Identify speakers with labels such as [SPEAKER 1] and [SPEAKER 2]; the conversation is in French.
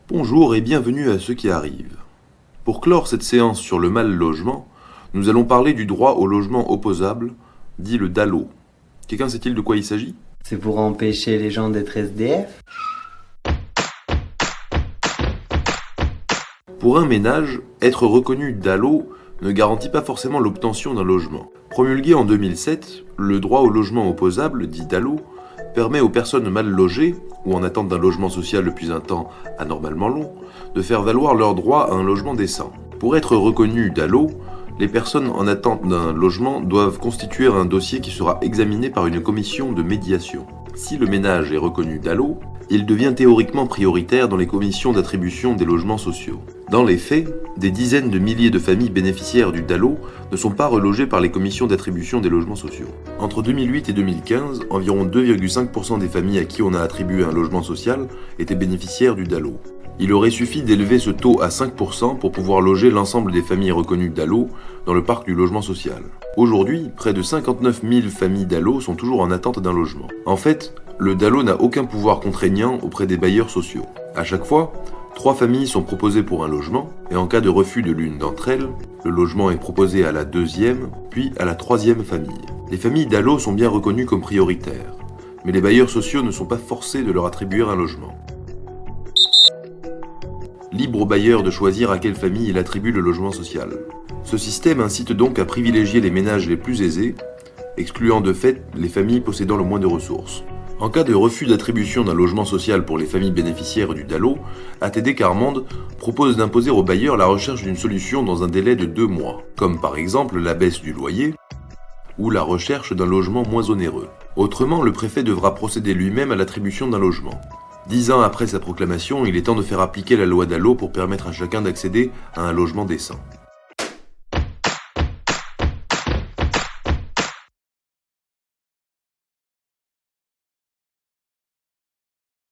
[SPEAKER 1] Bonjour et bienvenue à ceux qui arrivent. Pour clore cette séance sur le mal logement, nous allons parler du droit au logement opposable, dit le DALO. Quelqu'un sait-il de quoi il s'agit?
[SPEAKER 2] C'est pour empêcher les gens d'être SDF?
[SPEAKER 1] Pour un ménage, être reconnu DALO ne garantit pas forcément l'obtention d'un logement. Promulgué en 2007, le droit au logement opposable, dit DALO, permet aux personnes mal logées, ou en attente d'un logement social depuis un temps anormalement long, de faire valoir leur droit à un logement décent. Pour être reconnu DALO, les personnes en attente d'un logement doivent constituer un dossier qui sera examiné par une commission de médiation. Si le ménage est reconnu DALO, il devient théoriquement prioritaire dans les commissions d'attribution des logements sociaux. Dans les faits, des dizaines de milliers de familles bénéficiaires du DALO ne sont pas relogées par les commissions d'attribution des logements sociaux. Entre 2008 et 2015, environ 2,5% des familles à qui on a attribué un logement social étaient bénéficiaires du DALO. Il aurait suffi d'élever ce taux à 5% pour pouvoir loger l'ensemble des familles reconnues DALO dans le parc du logement social. Aujourd'hui, près de 59 000 familles DALO sont toujours en attente d'un logement. En fait, le DALO n'a aucun pouvoir contraignant auprès des bailleurs sociaux. À chaque fois, 3 familles sont proposées pour un logement, et en cas de refus de l'une d'entre elles, le logement est proposé à la deuxième, puis à la troisième famille. Les familles DALO sont bien reconnues comme prioritaires, mais les bailleurs sociaux ne sont pas forcés de leur attribuer un logement. Libre au bailleur de choisir à quelle famille il attribue le logement social. Ce système incite donc à privilégier les ménages les plus aisés, excluant de fait les familles possédant le moins de ressources. En cas de refus d'attribution d'un logement social pour les familles bénéficiaires du DALO, ATD Quart-Monde propose d'imposer aux bailleurs la recherche d'une solution dans un délai de 2 mois, comme par exemple la baisse du loyer ou la recherche d'un logement moins onéreux. Autrement, le préfet devra procéder lui-même à l'attribution d'un logement. 10 ans après sa proclamation, il est temps de faire appliquer la loi DALO pour permettre à chacun d'accéder à un logement décent.